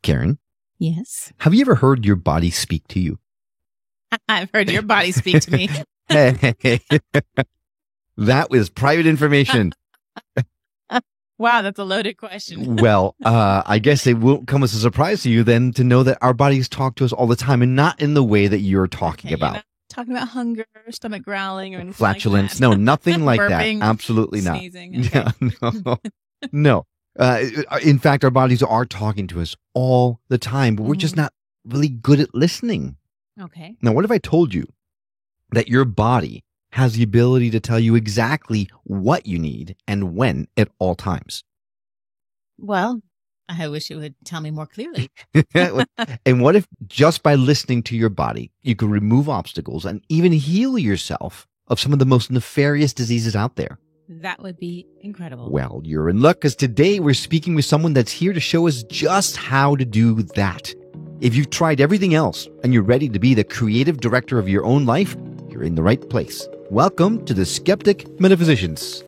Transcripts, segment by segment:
Karen, Yes. have you ever heard your body speak to you? I've heard your body speak to me. Hey, that was private information. Wow, that's a loaded question. Well, I guess it won't come as a surprise to you then to know that our bodies talk to us all the time and not in the way that you're talking Okay, about. You're not talking about hunger, stomach growling, or anything Flatulence. like that. No, nothing like Burping, that. Absolutely not. sneezing. Okay. Yeah, no. In fact, our bodies are talking to us all the time, but we're just not really good at listening. Okay. Now, what if I told you that your body has the ability to tell you exactly what you need and when at all times? Well, I wish it would tell me more clearly. And what if just by listening to your body, you could remove obstacles and even heal yourself of some of the most nefarious diseases out there? That would be incredible. Well, you're in luck because today we're speaking with someone that's here to show us just how to do that. If you've tried everything else and you're ready to be the creative director of your own life, you're in the right place. Welcome to the Skeptic Metaphysicians.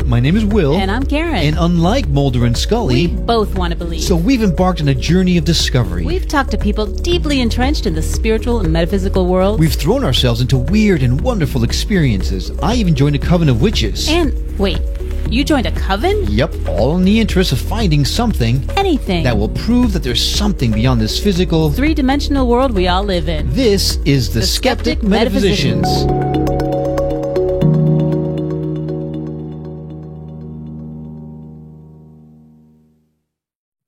My name is Will. And I'm Karen. And unlike Mulder and Scully, we both want to believe. so we've embarked on a journey of discovery. We've talked to people deeply entrenched in the spiritual and metaphysical world. We've thrown ourselves into weird and wonderful experiences. I even joined a coven of witches. And wait, you joined a coven? Yep, all in the interest of finding something Anything. that will prove that there's something beyond this physical, three-dimensional world we all live in. This is the Skeptic Metaphysicians.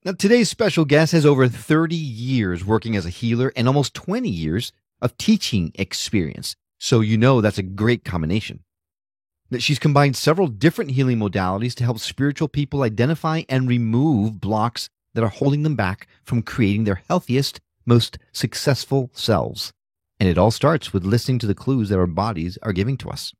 Now, today's special guest has over 30 years working as a healer and almost 20 years of teaching experience. So you know that's a great combination. That she's combined several different healing modalities to help spiritual people identify and remove blocks that are holding them back from creating their healthiest, most successful selves. And it all starts with listening to the clues that our bodies are giving to us.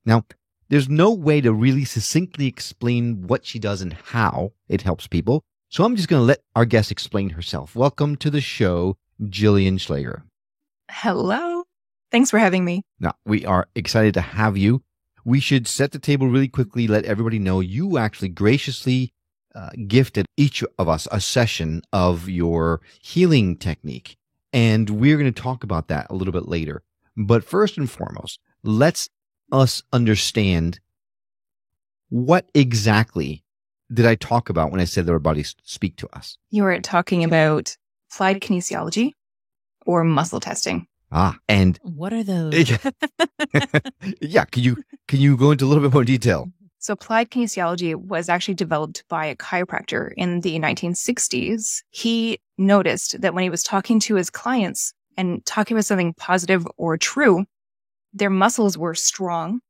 Now, there's no way to really succinctly explain what she does and how it helps people. So I'm just going to let our guest explain herself. Welcome to the show, Jillian Schlager. Hello. Thanks for having me. Now, we are excited to have you. We should set the table really quickly, let everybody know you actually graciously gifted each of us a session of your healing technique. And we're going to talk about that a little bit later. But first and foremost, let's us understand what exactly did I talk about when I said that our bodies speak to us? You were talking about applied kinesiology or muscle testing. And What are those? yeah, can you go into a little bit more detail? So applied kinesiology was actually developed by a chiropractor in the 1960s. He noticed that when he was talking to his clients and talking about something positive or true, their muscles were strong.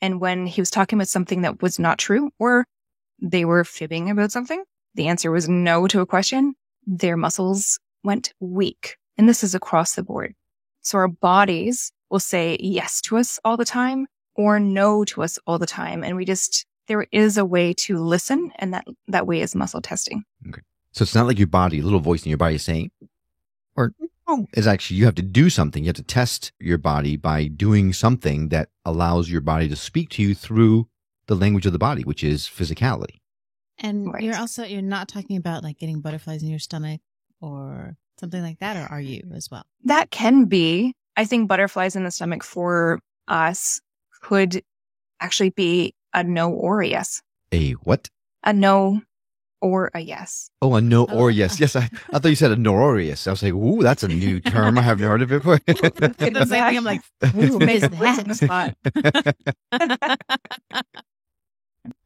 And when he was talking about something that was not true or they were fibbing about something, the answer was no to a question, their muscles went weak. And this is across the board. So our bodies will say yes to us all the time or no to us all the time. And there is a way to listen, and that way is muscle testing. Okay. So it's not like your body, a little voice in your body is saying, or no, it's actually you have to do something. You have to test your body by doing something that allows your body to speak to you through the language of the body, which is physicality. And Right. you're not talking about like getting butterflies in your stomach or something like that, or are you as well? That can be, I think butterflies in the stomach for us could actually be a no or a yes. A what? A no or a yes. Oh, a no or Oh. yes. Yes, I thought you said a norious. I was like, ooh, that's a new term. I haven't heard of it before. The same thing. I'm like, who is that?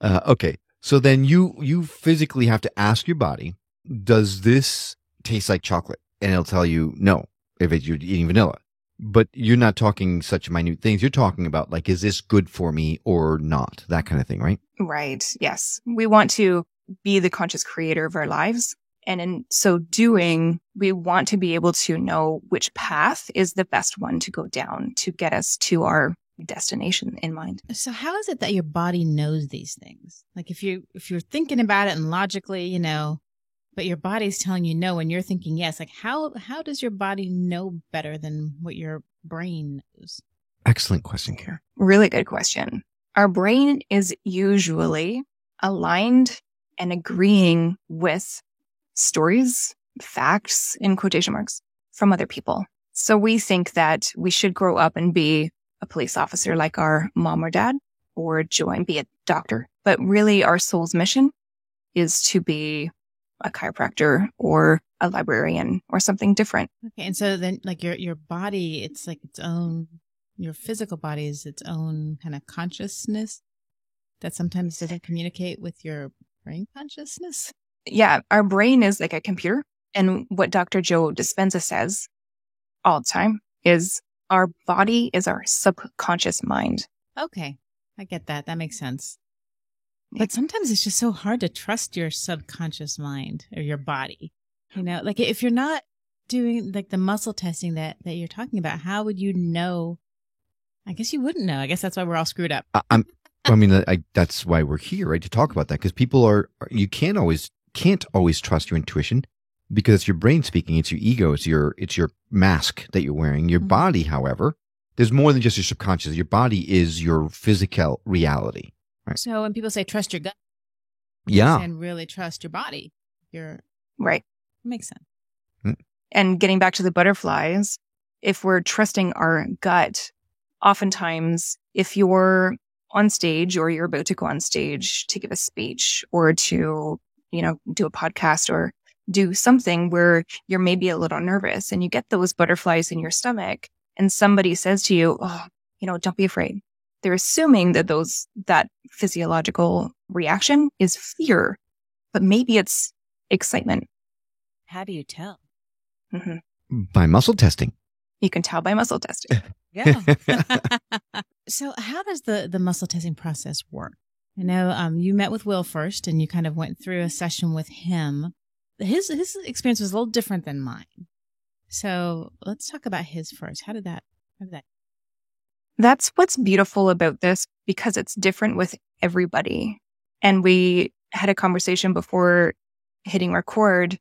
Okay. So then you physically have to ask your body, does this taste like chocolate? And it'll tell you no, if you're eating vanilla. But you're not talking such minute things. You're talking about like, is this good for me or not? That kind of thing, right? Right. Yes. We want to be the conscious creator of our lives. And in so doing, we want to be able to know which path is the best one to go down to get us to our destination in mind. So how is it that your body knows these things? Like if you're thinking about it and logically, but your body's telling you no and you're thinking yes, like how does your body know better than what your brain knows? Excellent question, Karen. Really good question. Our brain is usually aligned and agreeing with stories, facts in quotation marks from other people. So we think that we should grow up and be a police officer like our mom or dad, or be a doctor. But really our soul's mission is to be a chiropractor or a librarian or something different. Okay. And so then like your body, it's like its own, your physical body is its own kind of consciousness that sometimes doesn't communicate with your brain consciousness. Yeah. Our brain is like a computer. And what Dr. Joe Dispenza says all the time is our body is our subconscious mind. Okay. I get that. That makes sense. But sometimes it's just so hard to trust your subconscious mind or your body. You know, like if you're not doing like the muscle testing that you're talking about, how would you know? I guess you wouldn't know. I guess that's why we're all screwed up. That's why we're here, right? To talk about that, because people you can't always trust your intuition because it's your brain speaking. It's your ego. It's your mask that you're wearing. Your body, however, there's more than just your subconscious. Your body is your physical reality. Right. So when people say trust your gut, and really trust your body, right. Makes sense. And getting back to the butterflies, if we're trusting our gut, oftentimes if you're on stage or you're about to go on stage to give a speech or to, do a podcast or do something where you're maybe a little nervous and you get those butterflies in your stomach and somebody says to you, don't be afraid. They're assuming that that physiological reaction is fear, but maybe it's excitement. How do you tell? Mm-hmm. By muscle testing. You can tell by muscle testing. Yeah. So how does the muscle testing process work? I know you met with Will first and you kind of went through a session with him. His experience was a little different than mine. So let's talk about his first. How did that? That's what's beautiful about this because it's different with everybody. And we had a conversation before hitting record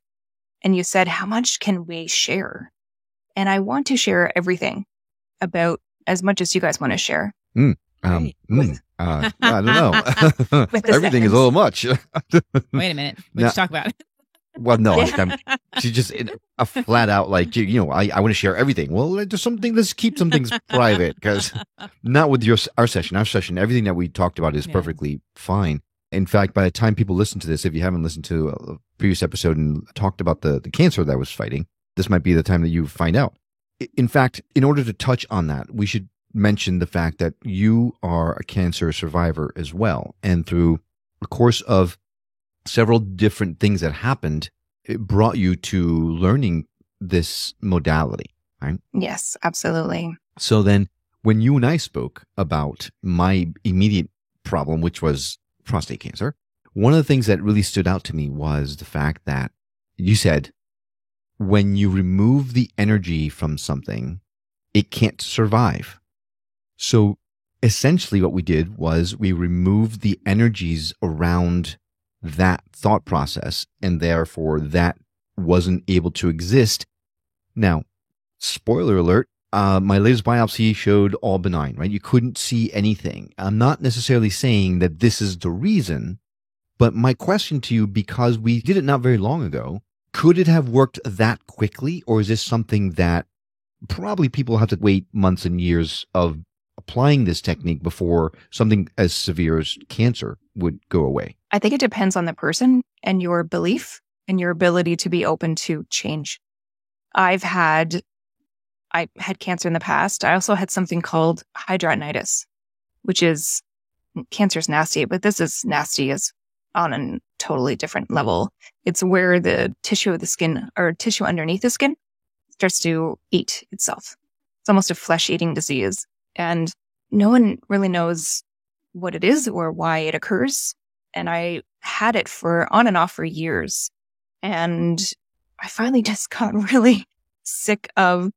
and you said, how much can we share? And I want to share everything about as much as you guys want to share. Right. I don't know. Everything is a little much. Wait a minute. Let's talk about it. Well, no, she's just a flat out like, I want to share everything. Well, let's keep some things private because not with our session. Our session, everything that we talked about is perfectly fine. In fact, by the time people listen to this, if you haven't listened to a previous episode and talked about the cancer that I was fighting, this might be the time that you find out. In fact, in order to touch on that, we should mention the fact that you are a cancer survivor as well. And through a course of several different things that happened, it brought you to learning this modality, right? Yes, absolutely. So then when you and I spoke about my immediate problem, which was prostate cancer, one of the things that really stood out to me was the fact that you said, when you remove the energy from something, it can't survive. So essentially what we did was we removed the energies around that thought process, and therefore that wasn't able to exist. Now, spoiler alert, my latest biopsy showed all benign, right? You couldn't see anything. I'm not necessarily saying that this is the reason, but my question to you, because we did it not very long ago, could it have worked that quickly, or is this something that probably people have to wait months and years of applying this technique before something as severe as cancer would go away? I think it depends on the person and your belief and your ability to be open to change. I had cancer in the past. I also had something called hidradenitis, which is cancer's nasty, but this is nasty as on a totally different level. It's where the tissue of the skin or tissue underneath the skin starts to eat itself. It's almost a flesh-eating disease. And no one really knows what it is or why it occurs. And I had it on and off for years. And I finally just got really sick of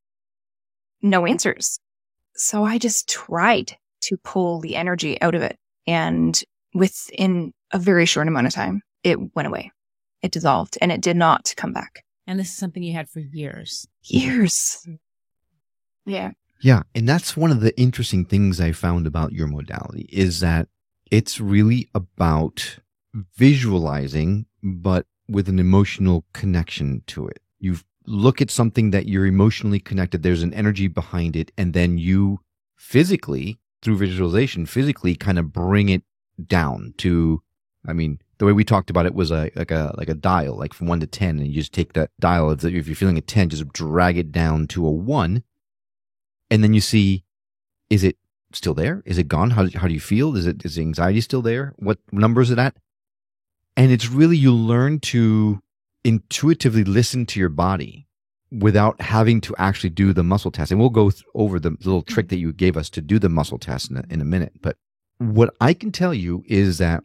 no answers. So I just tried to pull the energy out of it. And within a very short amount of time, it went away. It dissolved and it did not come back. And this is something you had for years. Years. Yeah. Yeah. And that's one of the interesting things I found about your modality is that it's really about visualizing, but with an emotional connection to it. You look at something that you're emotionally connected. There's an energy behind it. And then you physically, through visualization, physically kind of bring it down to, I mean, the way we talked about it was like a dial, like from 1 to 10. And you just take that dial, if you're feeling a 10, just drag it down to a 1. And then you see, is it still there? Is it gone? How do you feel? Is the anxiety still there? What number is it at? And it's really, you learn to intuitively listen to your body without having to actually do the muscle test. And we'll go over the little trick that you gave us to do the muscle test in a minute. But what I can tell you is that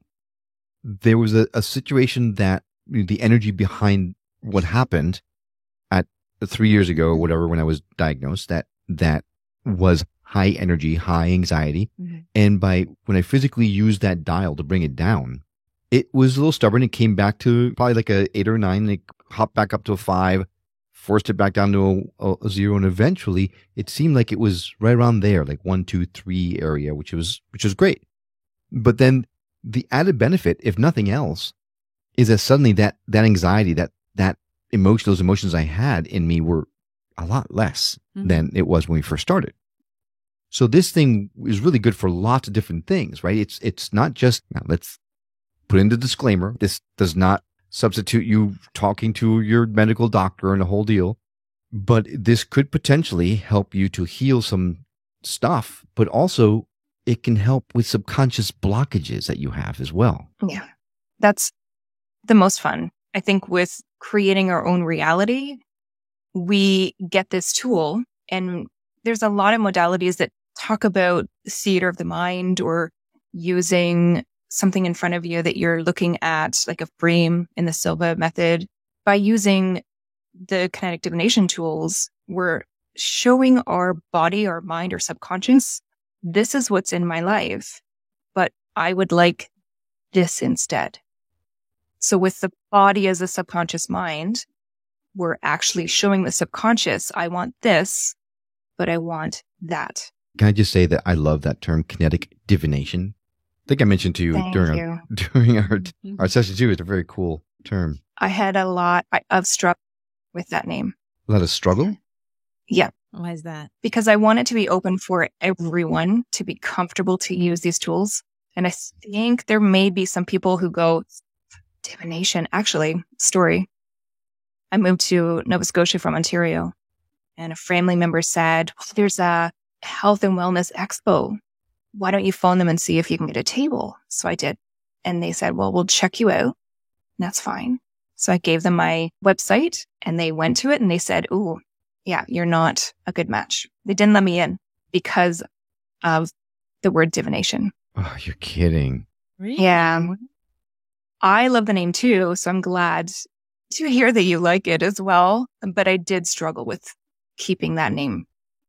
there was a situation that the energy behind what happened at 3 years ago or whatever, when I was diagnosed, that was high energy, high anxiety. Mm-hmm. And when I physically used that dial to bring it down, it was a little stubborn. It came back to probably like a 8 or 9. And it hopped back up to a 5, forced it back down to a 0. And eventually it seemed like it was right around there, like 1, 2, 3 area, which was great. But then the added benefit, if nothing else, is that suddenly that anxiety, that emotion, those emotions I had in me were a lot less than it was when we first started. So this thing is really good for lots of different things, right? It's not just, now let's put in the disclaimer, this does not substitute you talking to your medical doctor and the whole deal, but this could potentially help you to heal some stuff, but also it can help with subconscious blockages that you have as well. Yeah, that's the most fun. I think with creating our own reality, we get this tool, and there's a lot of modalities that talk about theater of the mind or using something in front of you that you're looking at, like a frame in the Silva method. By using the kinetic divination tools, we're showing our body, our mind, our subconscious, this is what's in my life, but I would like this instead. So with the body as a subconscious mind, we're actually showing the subconscious, I want this, but I want that. Can I just say that I love that term, kinetic divination? I think I mentioned to you during our session too. It's a very cool term. I had a lot of struggle with that name. A lot of struggle? Yeah. Why is that? Because I want it to be open for everyone to be comfortable to use these tools. And I think there may be some people who go, divination. Actually, story. I moved to Nova Scotia from Ontario, and a family member said, there's a health and wellness expo. Why don't you phone them and see if you can get a table? So I did. And they said, well, we'll check you out. And that's fine. So I gave them my website and they went to it and they said, ooh, yeah, you're not a good match. They didn't let me in because of the word divination. Oh, you're kidding. Really? Yeah. I love the name too. So I'm glad to hear that you like it as well. But I did struggle with keeping that name.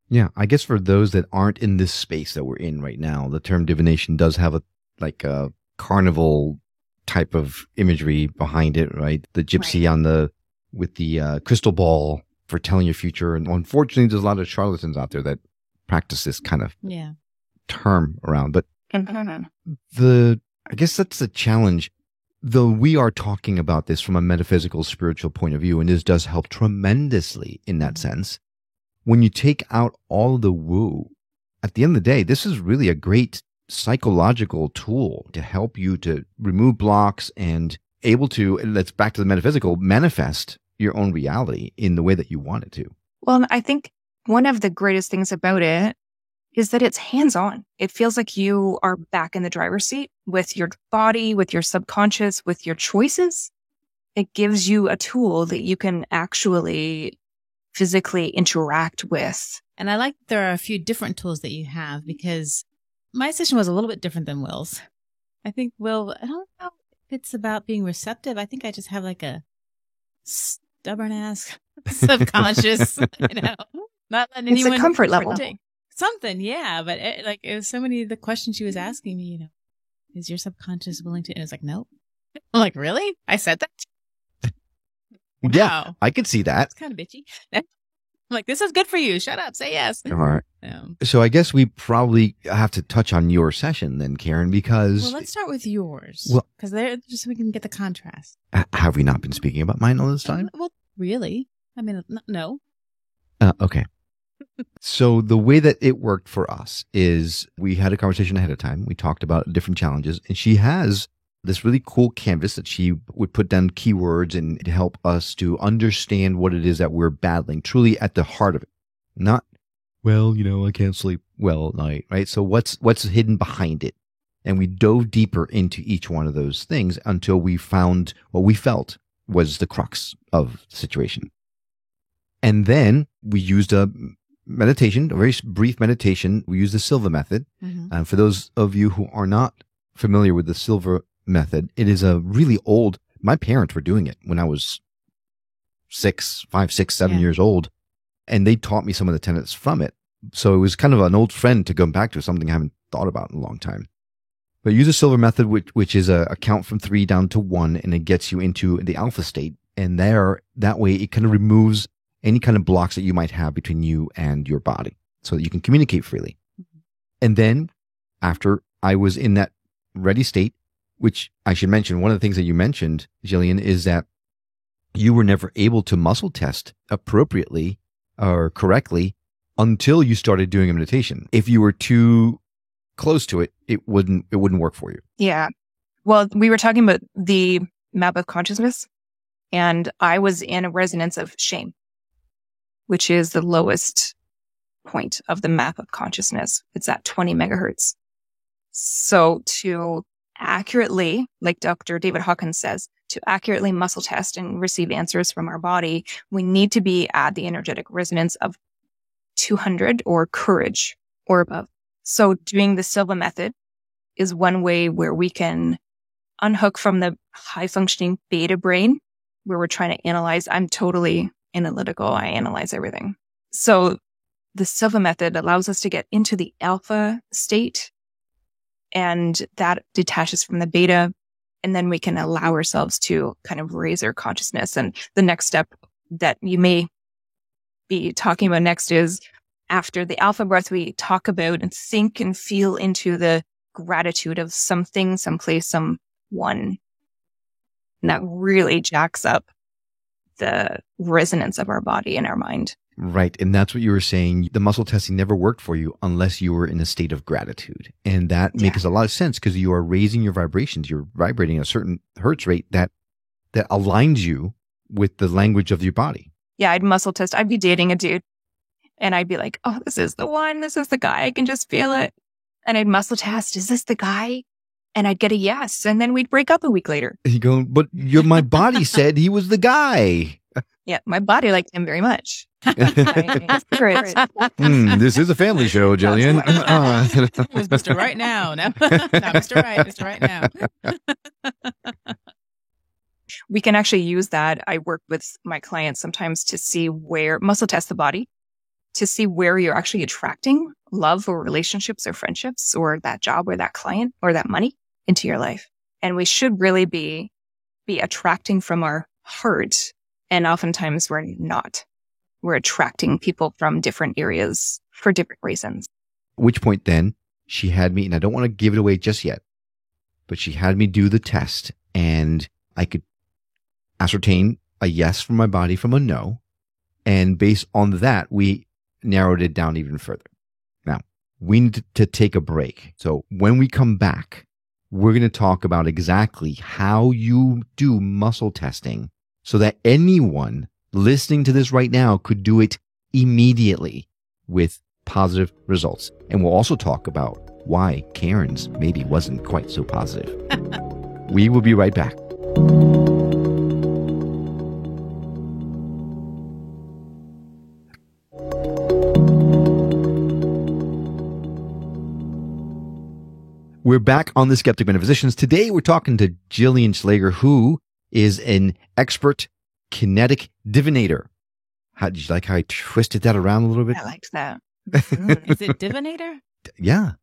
Yeah, I guess for those that aren't in this space that we're in right now, the term divination does have a carnival type of imagery behind it, right? The gypsy with the crystal ball for telling your future. And unfortunately, there's a lot of charlatans out there that practice this kind of term around. But I guess that's the challenge. Though we are talking about this from a metaphysical, spiritual point of view, and this does help tremendously in that sense. When you take out all of the woo, at the end of the day, this is really a great psychological tool to help you to remove blocks and able to, let's back to the metaphysical, manifest your own reality in the way that you want it to. Well, I think one of the greatest things about it is that it's hands-on. It feels like you are back in the driver's seat with your body, with your subconscious, with your choices. It gives you a tool that you can actually physically interact with. And I like there are a few different tools that you have, because my session was a little bit different than Will's. I think Will, I don't know if it's about being receptive. I think I just have like a stubborn ass subconscious, not letting anyone. It's a comfort level. Something, yeah. But it was so many of the questions she was asking me, is your subconscious willing to? And it was like, nope. I'm like, really? I said that? Yeah, I could see that. It's kind of bitchy. like, this is good for you. Shut up. Say yes. All right. Yeah. So I guess we probably have to touch on your session then, Karen, because Well, let's start with yours. Well- because there, just so we can get the contrast. have we not been speaking about mine all this time? Well, really? I mean, no. Okay. So the way that it worked for us is we had a conversation ahead of time. We talked about different challenges, and she has this really cool canvas that she would put down keywords and to help us to understand what it is that we're battling, truly at the heart of it. Not, well, I can't sleep well at night, right? So what's hidden behind it? And we dove deeper into each one of those things until we found what we felt was the crux of the situation. And then we used a meditation, a very brief meditation. We used the Silva method. Mm-hmm. For those of you who are not familiar with the Silva method, it is a really old, my parents were doing it when I was 5, 6, 7 years old. And they taught me some of the tenets from it. So it was kind of an old friend to go back to, something I haven't thought about in a long time. But use the Silva method, which is a count from 3 down to 1, and it gets you into the alpha state. And that way it kind of removes any kind of blocks that you might have between you and your body so that you can communicate freely. Mm-hmm. And then after I was in that ready state, which I should mention, one of the things that you mentioned, Jillian, is that you were never able to muscle test appropriately or correctly until you started doing a meditation. If you were too close to it, it wouldn't work for you. Yeah. Well, we were talking about the map of consciousness, and I was in a resonance of shame, which is the lowest point of the map of consciousness. It's at 20 megahertz. So to accurately, like Dr. David Hawkins says, to accurately muscle test and receive answers from our body, we need to be at the energetic resonance of 200 or courage or above. So doing the Silva method is one way where we can unhook from the high functioning beta brain, where we're trying to analyze. I'm totally analytical. I analyze everything. So the Silva method allows us to get into the alpha state, and that detaches from the beta. And then we can allow ourselves to kind of raise our consciousness. And the next step that you may be talking about next is after the alpha breath, we talk about and think and feel into the gratitude of something, someplace, someone. And that really jacks up the resonance of our body and our mind. Right. And that's what you were saying. The muscle testing never worked for you unless you were in a state of gratitude. And that makes a lot of sense because you are raising your vibrations. You're vibrating at a certain hertz rate that aligns you with the language of your body. Yeah, I'd muscle test. I'd be dating a dude and I'd be like, oh, this is the one. This is the guy. I can just feel it. And I'd muscle test. Is this the guy? And I'd get a yes. And then we'd break up a week later. You go, but my body said he was the guy. Yeah, my body liked him very much. This is a family show, Jillian. It was Mr. Right now. No, Mr. Right. Mr. Right now. We can actually use that. I work with my clients sometimes to see where, muscle test the body, to see where you're actually attracting love or relationships or friendships or that job or that client or that money into your life. And we should really be attracting from our heart. And oftentimes we're not. We're attracting people from different areas for different reasons. At which point then she had me, and I don't want to give it away just yet, but she had me do the test and I could ascertain a yes from my body from a no. And based on that, we narrowed it down even further. Now, we need to take a break. So when we come back, we're going to talk about exactly how you do muscle testing so that anyone listening to this right now could do it immediately with positive results. And we'll also talk about why Karen's maybe wasn't quite so positive. We will be right back. We're back on the Skeptic Metaphysicians. Today we're talking to Jillian Schlager, who is an expert kinetic divinator. Did you like how I twisted that around a little bit? I liked that. Is it divinator? Yeah.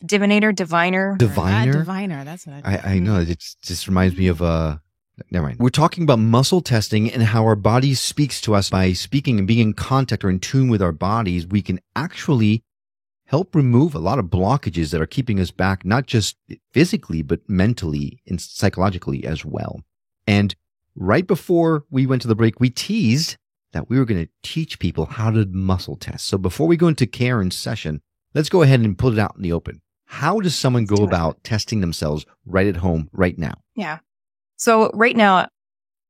Divinator, diviner. Diviner? Diviner, that's what I know. It just reminds me of Never mind. We're talking about muscle testing and how our body speaks to us. By speaking and being in contact or in tune with our bodies, we can actually help remove a lot of blockages that are keeping us back, not just physically, but mentally and psychologically as well. And right before we went to the break, we teased that we were going to teach people how to muscle test. So before we go into Karen's session, let's go ahead and put it out in the open. How does someone go about testing themselves right at home right now? Yeah. So right now,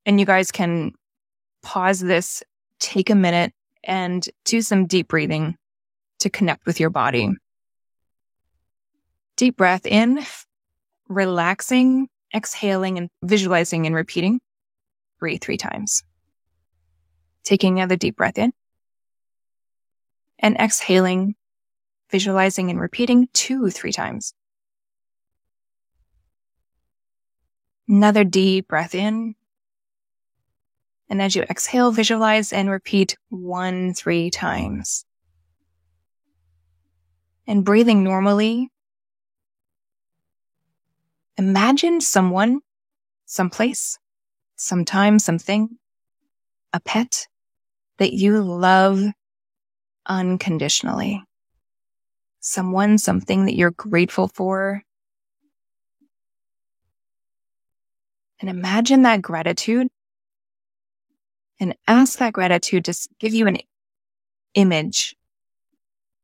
and you guys can pause this, take a minute, and do some deep breathing to connect with your body. Deep breath in, relaxing, exhaling, and visualizing and repeating. Breathe 3 times. Taking another deep breath in. And exhaling, visualizing, and repeating 2-3 times. Another deep breath in. And as you exhale, visualize and repeat 1-3 times. And breathing normally, imagine someone, someplace, sometime, something, a pet that you love unconditionally. Someone, something that you're grateful for. And imagine that gratitude and ask that gratitude to give you an image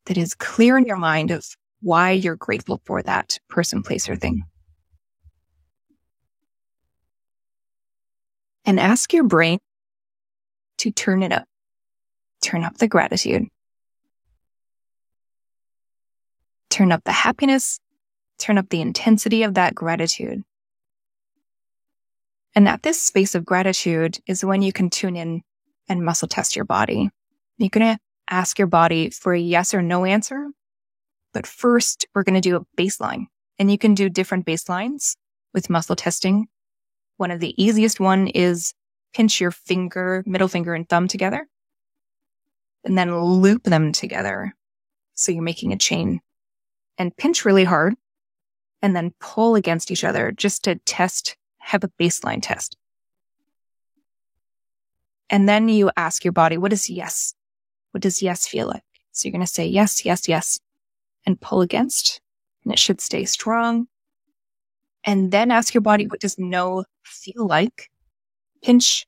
that is clear in your mind of why you're grateful for that person, place, or thing. And ask your brain to turn it up. Turn up the gratitude. Turn up the happiness. Turn up the intensity of that gratitude. And at this space of gratitude is when you can tune in and muscle test your body. You're going to ask your body for a yes or no answer. But first, we're going to do a baseline. And you can do different baselines with muscle testing. One of the easiest one is pinch your finger, middle finger and thumb together. And then loop them together. So you're making a chain. And pinch really hard. And then pull against each other just to test, have a baseline test. And then you ask your body, what is yes? What does yes feel like? So you're going to say yes, yes, yes, and pull against, and it should stay strong. And then ask your body, what does no feel like? Pinch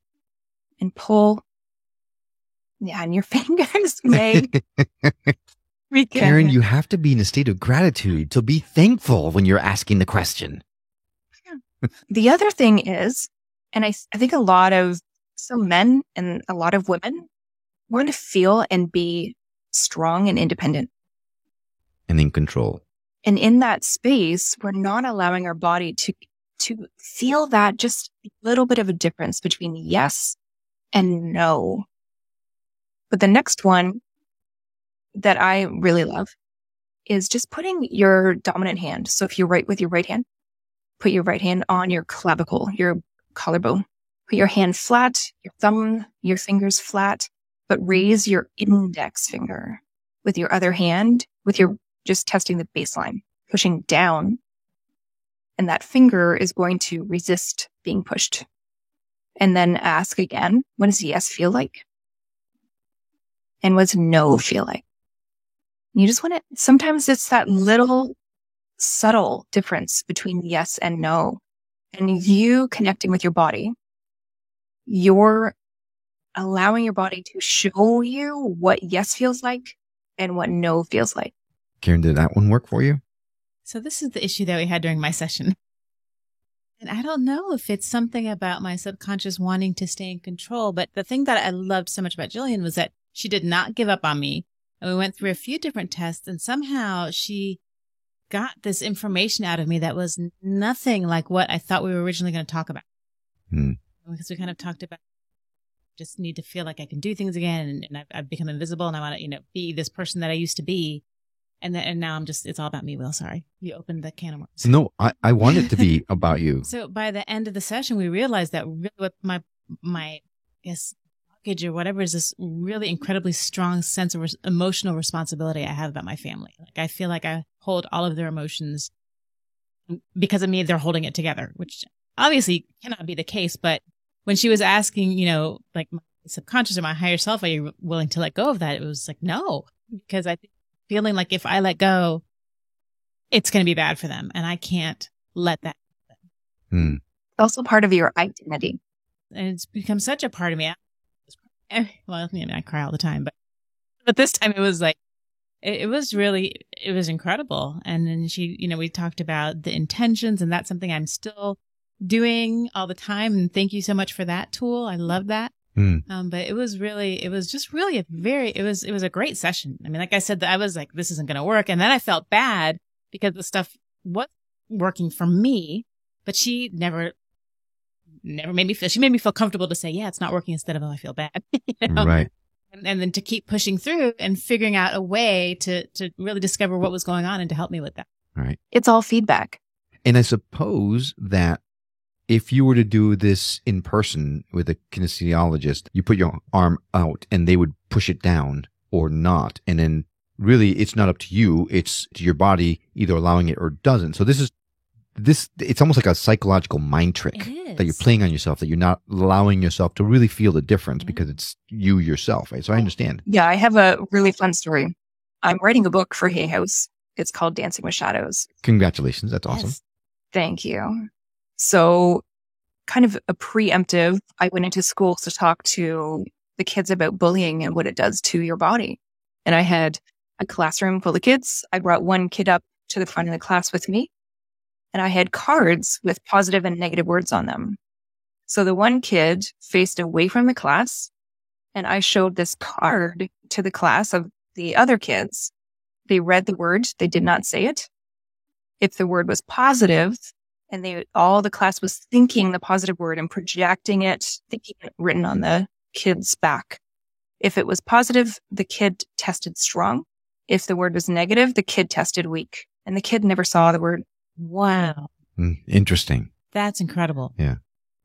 and pull. Yeah, and your fingers may. Karen, you have to be in a state of gratitude to be thankful when you're asking the question. The other thing is, and I think a lot of some men and a lot of women want to feel and be strong and independent. And in control. And in that space, we're not allowing our body to feel that just a little bit of a difference between yes and no. But the next one that I really love is just putting your dominant hand. So if you write with your right hand, put your right hand on your clavicle, your collarbone. Put your hand flat, your thumb, your fingers flat, but raise your index finger with your other hand, with your just testing the baseline, pushing down. And that finger is going to resist being pushed. And then ask again, what does yes feel like? And what does no feel like? You just want to, sometimes it's that little subtle difference between yes and no. And you connecting with your body, you're allowing your body to show you what yes feels like and what no feels like. Karen, did that one work for you? So this is the issue that we had during my session. And I don't know if it's something about my subconscious wanting to stay in control, but the thing that I loved so much about Jillian was that she did not give up on me. And we went through a few different tests, and somehow she got this information out of me that was nothing like what I thought we were originally going to talk about. Because we kind of talked about just need to feel like I can do things again, and I've become invisible, and I want to, be this person that I used to be. And now it's all about me, Will. Sorry. You opened the can of worms. No, I want it to be about you. So by the end of the session, we realized that really what my luggage or whatever is this really incredibly strong sense of emotional responsibility I have about my family. Like I feel like I hold all of their emotions because of me. They're holding it together, which obviously cannot be the case, but when she was asking, like my subconscious or my higher self, are you willing to let go of that? It was like, no, because I think feeling like if I let go, it's going to be bad for them. And I can't let that happen. It's also part of your identity. And it's become such a part of me. Well, I cry all the time, but this time it was like, it was incredible. And then we talked about the intentions, and that's something I'm still doing all the time. And thank you so much for that tool. I love that. But it was a great session. I mean, like I said, I was like, this isn't going to work. And then I felt bad because the stuff was working for me, but she never made me feel, she made me feel comfortable to say, yeah, it's not working, instead of, oh, I feel bad. Right. And then to keep pushing through and figuring out a way to really discover what was going on and to help me with that. Right. It's all feedback. And I suppose that if you were to do this in person with a kinesiologist, you put your arm out and they would push it down or not. And then really it's not up to you. It's to your body either allowing it or doesn't. So it's almost like a psychological mind trick that you're playing on yourself, that you're not allowing yourself to really feel the difference because it's you yourself. Right? So I understand. Yeah, I have a really fun story. I'm writing a book for Hay House. It's called Dancing with Shadows. Congratulations. That's awesome. Yes. Thank you. So kind of a preemptive, I went into schools to talk to the kids about bullying and what it does to your body. And I had a classroom full of kids. I brought one kid up to the front of the class with me, and I had cards with positive and negative words on them. So the one kid faced away from the class, and I showed this card to the class of the other kids. They read the word. They did not say it. If the word was positive, and all the class was thinking the positive word and projecting it, thinking it written on the kid's back. If it was positive, the kid tested strong. If the word was negative, the kid tested weak. And the kid never saw the word. Wow. Interesting. That's incredible. Yeah.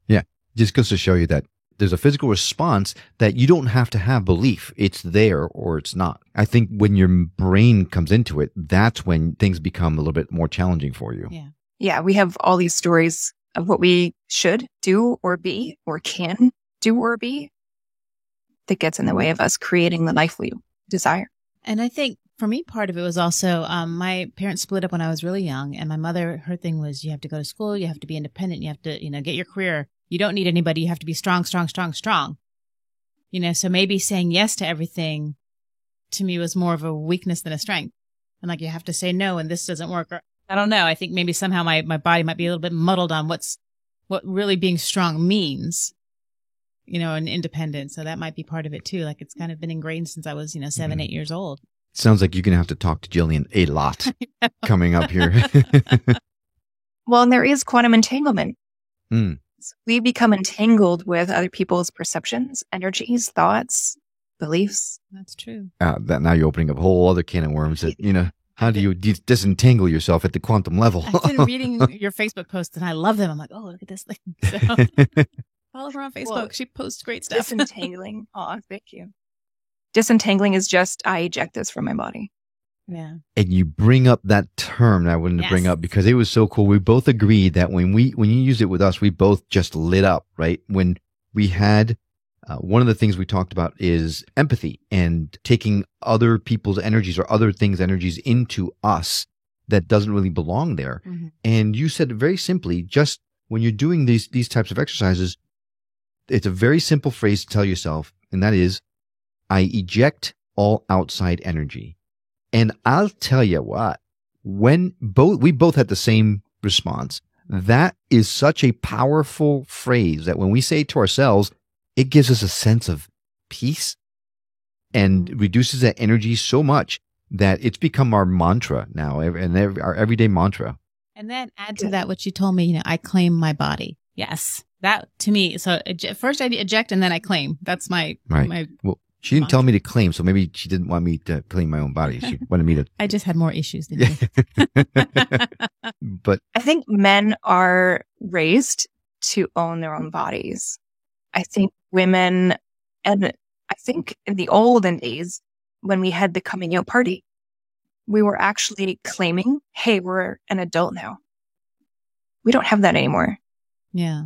Yeah. Just goes to show you that there's a physical response that you don't have to have belief. It's there or it's not. I think when your brain comes into it, that's when things become a little bit more challenging for you. Yeah. Yeah, we have all these stories of what we should do or be or can do or be that gets in the way of us creating the life we desire. And I think for me, part of it was also my parents split up when I was really young. And my mother, her thing was you have to go to school, you have to be independent, you have to, get your career. You don't need anybody. You have to be strong, strong, strong, strong. So maybe saying yes to everything to me was more of a weakness than a strength. And like, you have to say no, and this doesn't work. Or, I don't know. I think maybe somehow my body might be a little bit muddled on what really being strong means, and independent. So that might be part of it too. Like, it's kind of been ingrained since I was, 7, 8 years old. Sounds like you're going to have to talk to Jillian a lot coming up here. Well, and there is quantum entanglement. Mm. So we become entangled with other people's perceptions, energies, thoughts, beliefs. That's true. Now you're opening up a whole other can of worms that, how do you disentangle yourself at the quantum level? I've been reading your Facebook posts and I love them. I'm like, oh, look at this thing. So, follow her on Facebook. Well, she posts great stuff. Disentangling. Oh, thank you. Disentangling is just, I eject this from my body. Yeah. And you bring up that term that I wanted to bring up because it was so cool. We both agreed that when you used it with us, we both just lit up, right? When we had, one of the things we talked about is empathy and taking other people's energies or other things' energies into us that doesn't really belong there. Mm-hmm. And you said very simply, just when you're doing these types of exercises, it's a very simple phrase to tell yourself, and that is, I eject all outside energy. And I'll tell you what, when we both had the same response, that is such a powerful phrase that when we say it to ourselves, it gives us a sense of peace and reduces that energy so much that it's become our mantra now, our everyday mantra. And then add to that what you told me, I claim my body. Yes. That to me, so first I eject and then I claim. That's my Well, she didn't tell me to claim, so maybe she didn't want me to claim my own body. She wanted me to. I just had more issues than you. But I think men are raised to own their own bodies. I think women, and I think in the olden days, when we had the coming out party, we were actually claiming, hey, we're an adult now. We don't have that anymore. Yeah,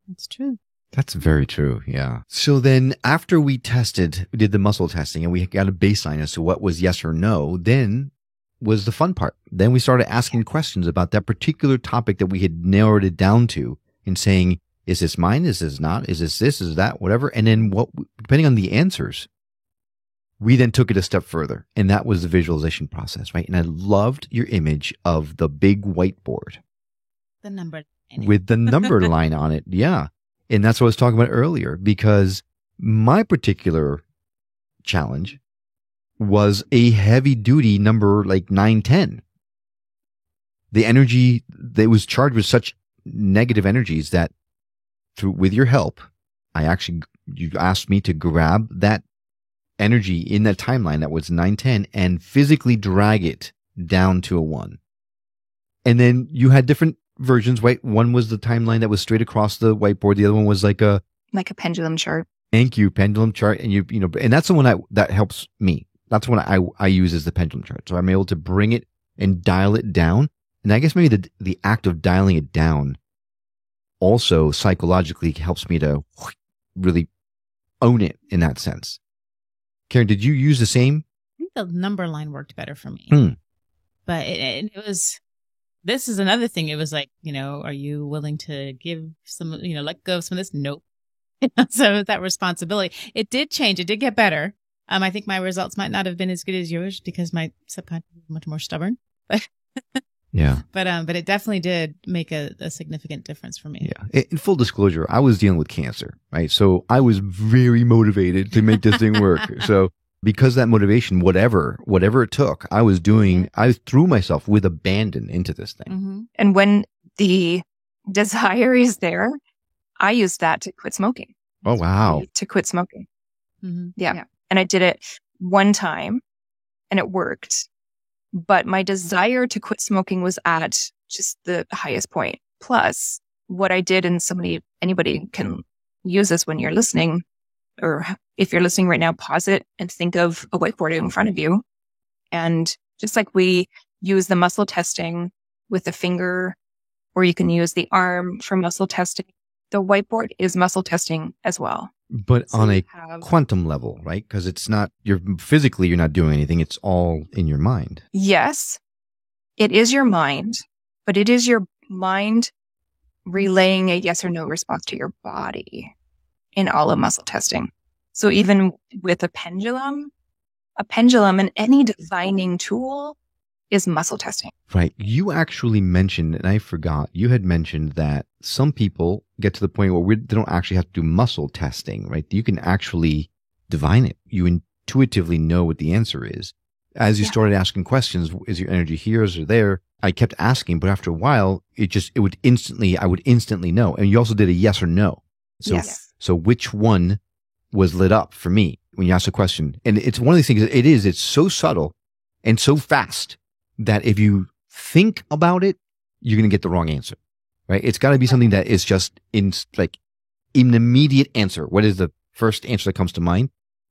that's true. That's very true. Yeah. So then after we did the muscle testing and we got a baseline as to what was yes or no, then was the fun part. Then we started asking questions about that particular topic that we had narrowed it down to and saying, is this mine? Is this not? Is this, is that, whatever? And then depending on the answers, we then took it a step further. And that was the visualization process, right? And I loved your image of the big whiteboard. The number. With the number line on it. Yeah. And that's what I was talking about earlier, because my particular challenge was a heavy duty number like 910. The energy that was charged with such negative energies that with your help, you asked me to grab that energy in that timeline that was 910 and physically drag it down to a 1. And then you had different versions, right? One was the timeline that was straight across the whiteboard. The other one was like a pendulum chart. Thank you, pendulum chart. And and that's the one that helps me. That's the one I use as the pendulum chart. So I'm able to bring it and dial it down. And I guess maybe the act of dialing it down also psychologically helps me to really own it in that sense. Karen, did you use the same? I think the number line worked better for me. But it was, this is another thing. It was like, are you willing to give some, let go of some of this? Nope. So that responsibility, it did change. It did get better. I think my results might not have been as good as yours because my subconscious is much more stubborn. Yeah. But it definitely did make a significant difference for me. Yeah. In full disclosure, I was dealing with cancer, right? So I was very motivated to make this thing work. So because that motivation, whatever it took, I threw myself with abandon into this thing. Mm-hmm. And when the desire is there, I used that to quit smoking. Oh, wow. To quit smoking. Mm-hmm. Yeah. And I did it one time and it worked. But my desire to quit smoking was at just the highest point. Plus, what I did, and anybody can use this when you're listening, or if you're listening right now, pause it and think of a whiteboard in front of you. And just like we use the muscle testing with the finger, or you can use the arm for muscle testing, the whiteboard is muscle testing as well. But so on a quantum level, right? Because it's not, you're not doing anything. It's all in your mind. Yes, it is your mind, but it is your mind relaying a yes or no response to your body in all of muscle testing. So even with a pendulum and any divining tool is muscle testing. Right. You actually mentioned, and I forgot, you had mentioned that some people get to the point where they don't actually have to do muscle testing, right? You can actually divine it. You intuitively know what the answer is. As you started asking questions, is your energy here, is it there? I kept asking, but after a while, I would instantly know. And you also did a yes or no. So which one was lit up for me when you ask a question? And it's one of these things, it's so subtle and so fast that if you think about it, you're going to get the wrong answer, right? It's got to be something that is just in an immediate answer. What is the first answer that comes to mind?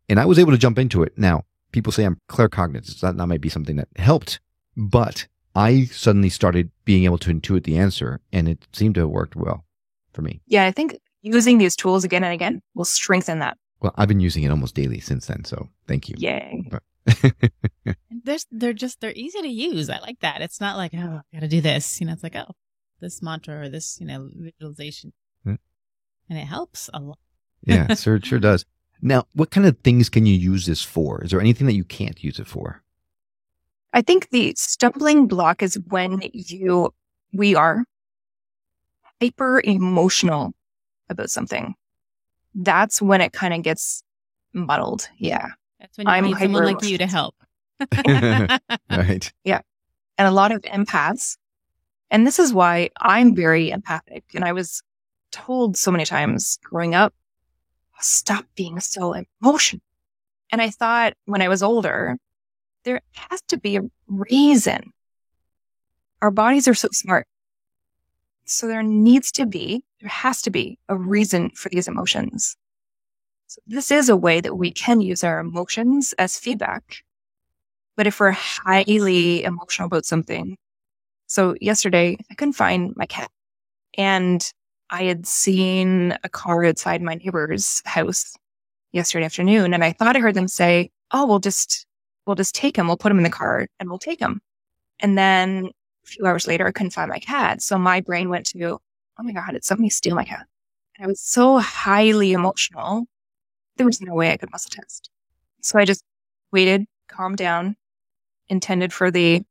And I was able to jump into it. Now, people say I'm claircognizant. So that might be something that helped, but I suddenly started being able to intuit the answer, and it seemed to have worked well for me. Yeah, I think using these tools again and again will strengthen that. Well, I've been using it almost daily since then, so thank you. Yay. They're easy to use. I like that. It's not like, oh, I got to do this. It's like, oh, this mantra or this, visualization. And it helps a lot. Yeah, it sure does. Now, what kind of things can you use this for? Is there anything that you can't use it for? I think the stumbling block is when we are hyper emotional about something. That's when it kind of gets muddled. Yeah. That's when you need someone like you to help. Right. Yeah. And a lot of empaths. And this is why I'm very empathic. And I was told so many times growing up, stop being so emotional. And I thought when I was older, there has to be a reason. Our bodies are so smart. So there has to be a reason for these emotions. So this is a way that we can use our emotions as feedback. But if we're highly emotional about something, so yesterday I couldn't find my cat and I had seen a car outside my neighbor's house yesterday afternoon, and I thought I heard them say, "Oh, we'll just take him. We'll put him in the car and we'll take him." And then a few hours later, I couldn't find my cat. So my brain went to, "Oh my God, did somebody steal my cat?" And I was so highly emotional. There was no way I could muscle test. So I just waited, calmed down, intended for the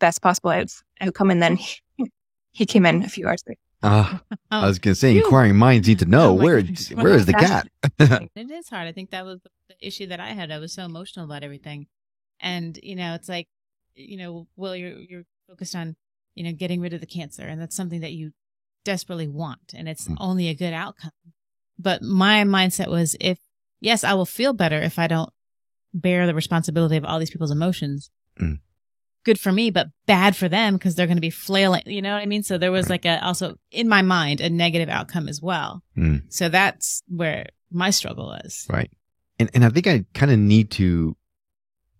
best possible outcome. And then he came in a few hours later. I was going to say, inquiring minds need to know where is the cat? It is hard. I think that was the issue that I had. I was so emotional about everything. And, it's like, well, you're focused on, getting rid of the cancer. And that's something that you desperately want. And it's only a good outcome. But my mindset was yes, I will feel better if I don't bear the responsibility of all these people's emotions. Good for me, but bad for them because they're going to be flailing. You know what I mean? So there was also in my mind, a negative outcome as well. So that's where my struggle was. Right. And I think I kind of need to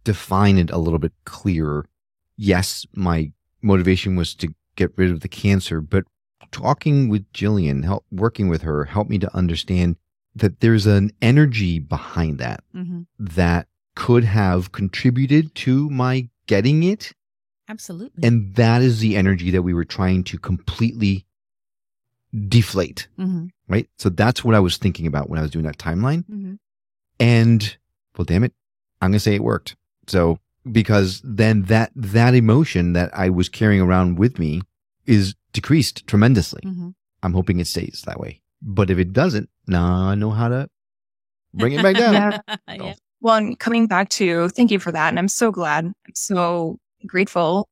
define it a little bit clearer. Yes, my motivation was to get rid of the cancer, but talking with Jillian, working with her, helped me to understand that there's an energy behind that that could have contributed to my getting it. Absolutely. And that is the energy that we were trying to completely deflate. Right? So that's what I was thinking about when I was doing that timeline. And, well, damn it, I'm going to say it worked. So, because then that emotion that I was carrying around with me is decreased tremendously. I'm hoping it stays that way. But if it doesn't, now I know how to bring it back down. Yeah. Well, and coming back to, thank you for that. And I'm so glad, I'm so grateful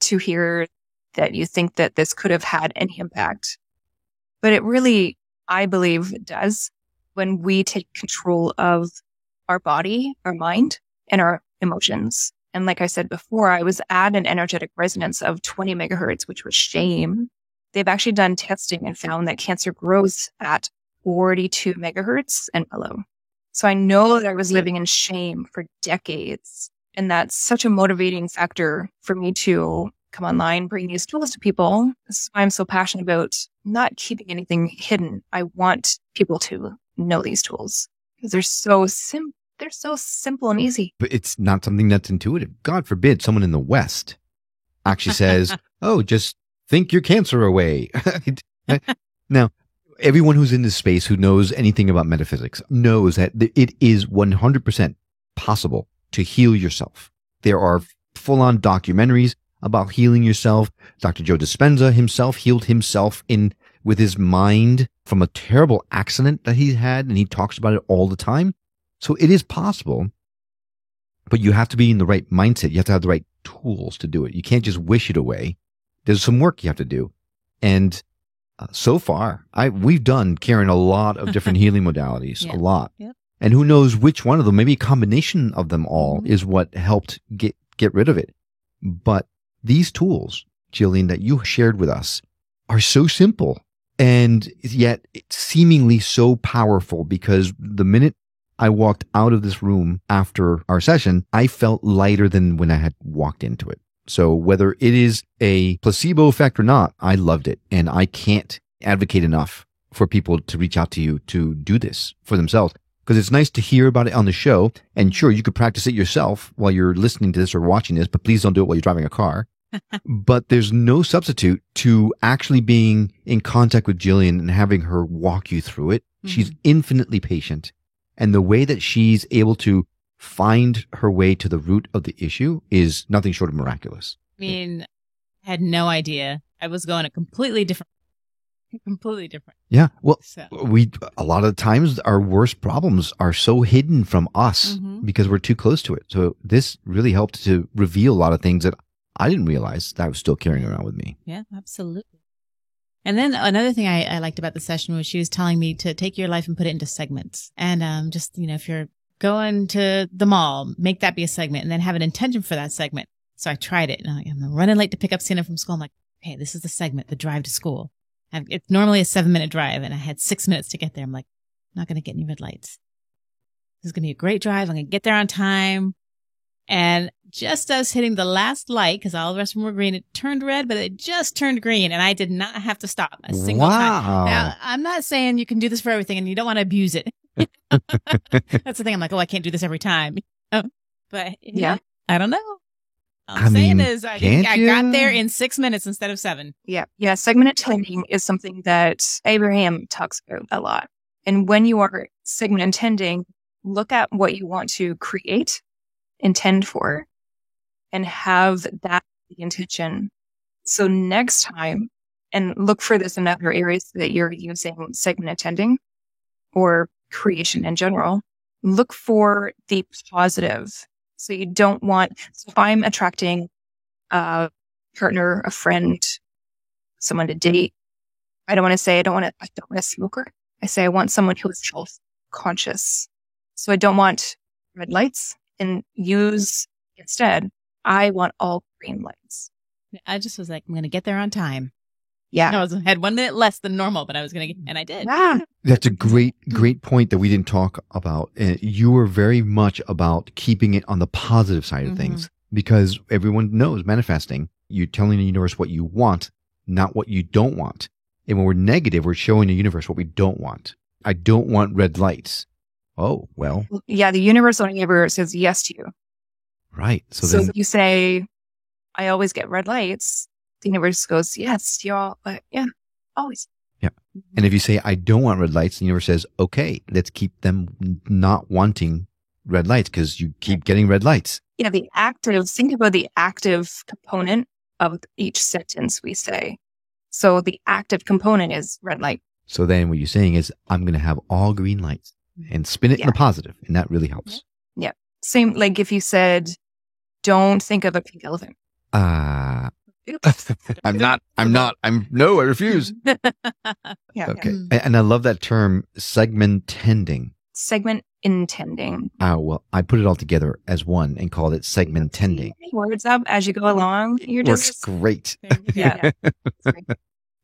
to hear that you think that this could have had any impact. But it really, I believe it does when we take control of our body, our mind, and our emotions. And like I said before, I was at an energetic resonance of 20 megahertz, which was shame. They've actually done testing and found that cancer grows at 42 megahertz and below. So I know that I was living in shame for decades. And that's such a motivating factor for me to come online, bring these tools to people. This is why I'm so passionate about not keeping anything hidden. I want people to know these tools because they're so simple and easy. But it's not something that's intuitive. God forbid someone in the West actually says, "Oh, just think your cancer away." Now, everyone who's in this space who knows anything about metaphysics knows that it is 100% possible to heal yourself. There are full-on documentaries about healing yourself. Dr. Joe Dispenza himself healed himself with his mind from a terrible accident that he had, and he talks about it all the time. So it is possible, but you have to be in the right mindset. You have to have the right tools to do it. You can't just wish it away. There's some work you have to do. And so far, we've done, Karen, a lot of different healing modalities, a lot. Yep. And who knows which one of them, maybe a combination of them all is what helped get rid of it. But these tools, Jillian, that you shared with us are so simple and yet seemingly so powerful, because the minute I walked out of this room after our session, I felt lighter than when I had walked into it. So whether it is a placebo effect or not, I loved it. And I can't advocate enough for people to reach out to you to do this for themselves, because it's nice to hear about it on the show. And sure, you could practice it yourself while you're listening to this or watching this, but please don't do it while you're driving a car. But there's no substitute to actually being in contact with Jillian and having her walk you through it. She's infinitely patient. And the way that she's able to find her way to the root of the issue is nothing short of miraculous. I mean, I had no idea. I was going a completely different. Yeah. Well, a lot of the times our worst problems are so hidden from us because we're too close to it. So this really helped to reveal a lot of things that I didn't realize that I was still carrying around with me. Yeah, absolutely. And then another thing I liked about the session was she was telling me to take your life and put it into segments. And just, if you're going to the mall, make that be a segment and then have an intention for that segment. So I tried it. And I'm running late to pick up Sienna from school. I'm like, okay, this is the segment, the drive to school. It's normally a 7-minute drive, and I had 6 minutes to get there. I'm like, I'm not going to get any red lights. This is going to be a great drive. I'm going to get there on time. And just us hitting the last light, because all the rest of them were green, it turned red, but it just turned green, and I did not have to stop a single time. Now, I'm not saying you can do this for everything, and you don't want to abuse it. That's the thing. I'm like, I can't do this every time. But yeah, I don't know. All I'm saying is I got there in 6 minutes instead of 7. Yeah. Segment intending is something that Abraham talks about a lot. And when you are segment intending, look at what you want to create, intend for, and have that the intention. So next time, and look for this in other areas that you're using segment intending or creation in general, look for the positive. So you don't want, so if I'm attracting a partner, a friend, someone to date, I don't want a smoker. I say I want someone who is health conscious. So I don't want red lights, and use instead, I want all green lights. I just was like, I'm going to get there on time. Yeah. I had 1 minute less than normal, but I was going to get, and I did. Yeah. That's a great point that we didn't talk about. You were very much about keeping it on the positive side of things, because everyone knows manifesting. You're telling the universe what you want, not what you don't want. And when we're negative, we're showing the universe what we don't want. I don't want red lights. Oh, well. Yeah, the universe only ever says yes to you. Right. So then you say, I always get red lights. The universe goes, yes, y'all. But yeah, always. Yeah. And if you say, I don't want red lights, the universe says, okay, let's keep them not wanting red lights because you keep getting red lights. Yeah, think about the active component of each sentence we say. So the active component is red light. So then what you're saying is, I'm going to have all green lights and spin it in the positive. And that really helps. Yeah. Same, like if you said, don't think of a pink elephant. I refuse. Yeah. Okay. And I love that term, segment-tending. Segment intending. Oh, well, I put it all together as one and called it segment-tending. Words up as you go along. You're Works just great. Yeah.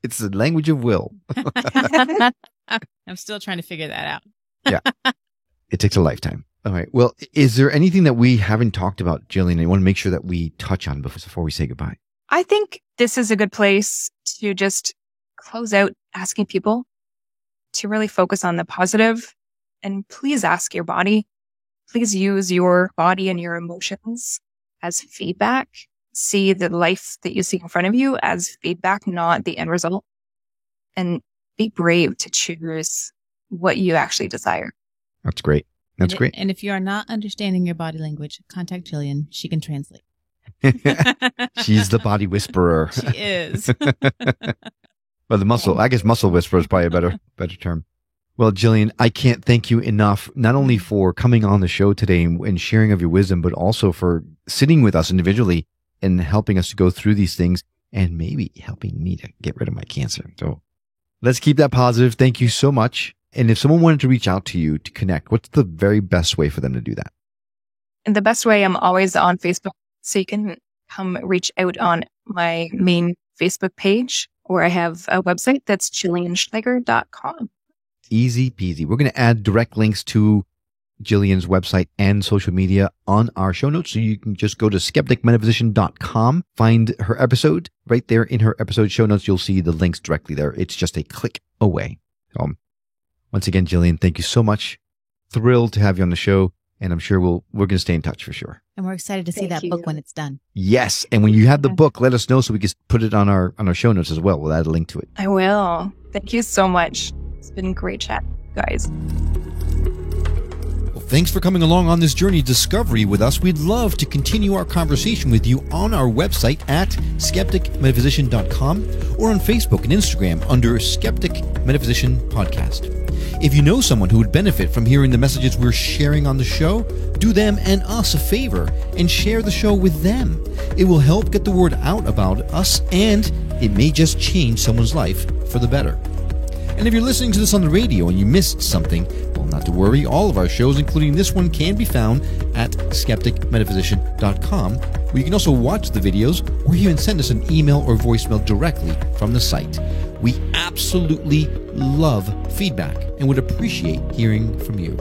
It's the language of will. I'm still trying to figure that out. Yeah. It takes a lifetime. All right. Well, is there anything that we haven't talked about, Jillian, I want to make sure that we touch on before we say goodbye? I think this is a good place to just close out asking people to really focus on the positive, and please ask your body. Please use your body and your emotions as feedback. See the life that you see in front of you as feedback, not the end result. And be brave to choose what you actually desire. That's great. That's great. And if you are not understanding your body language, contact Jillian. She can translate. She's the body whisperer. She is. Well, I guess muscle whisperer is probably a better term. Well, Jillian, I can't thank you enough, not only for coming on the show today and sharing of your wisdom, but also for sitting with us individually and helping us to go through these things and maybe helping me to get rid of my cancer. So let's keep that positive. Thank you so much. And if someone wanted to reach out to you to connect, what's the very best way for them to do that? And the best way, I'm always on Facebook. So you can come reach out on my main Facebook page, or I have a website that's JillianSchleicher.com. Easy peasy. We're going to add direct links to Jillian's website and social media on our show notes. So you can just go to skepticmetaphysician.com, find her episode right there in her episode show notes. You'll see the links directly there. It's just a click away. So once again, Jillian, thank you so much. Thrilled to have you on the show. And I'm sure we're going to stay in touch for sure. And we're excited to see that book when it's done. Yes. And when you have the book, let us know so we can put it on our show notes as well. We'll add a link to it. I will. Thank you so much. It's been a great chat, guys. Well, thanks for coming along on this journey of discovery with us. We'd love to continue our conversation with you on our website at skepticmetaphysician.com or on Facebook and Instagram under Skeptic Metaphysician Podcast. If you know someone who would benefit from hearing the messages we're sharing on the show, do them and us a favor and share the show with them. It will help get the word out about us, and it may just change someone's life for the better. And if you're listening to this on the radio and you missed something, well, not to worry. All of our shows, including this one, can be found at skepticmetaphysician.com, where you can also watch the videos or even send us an email or voicemail directly from the site. We absolutely love feedback and would appreciate hearing from you.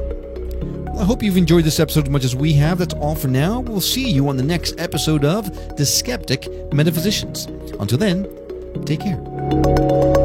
I hope you've enjoyed this episode as much as we have. That's all for now. We'll see you on the next episode of The Skeptic Metaphysicians. Until then, take care.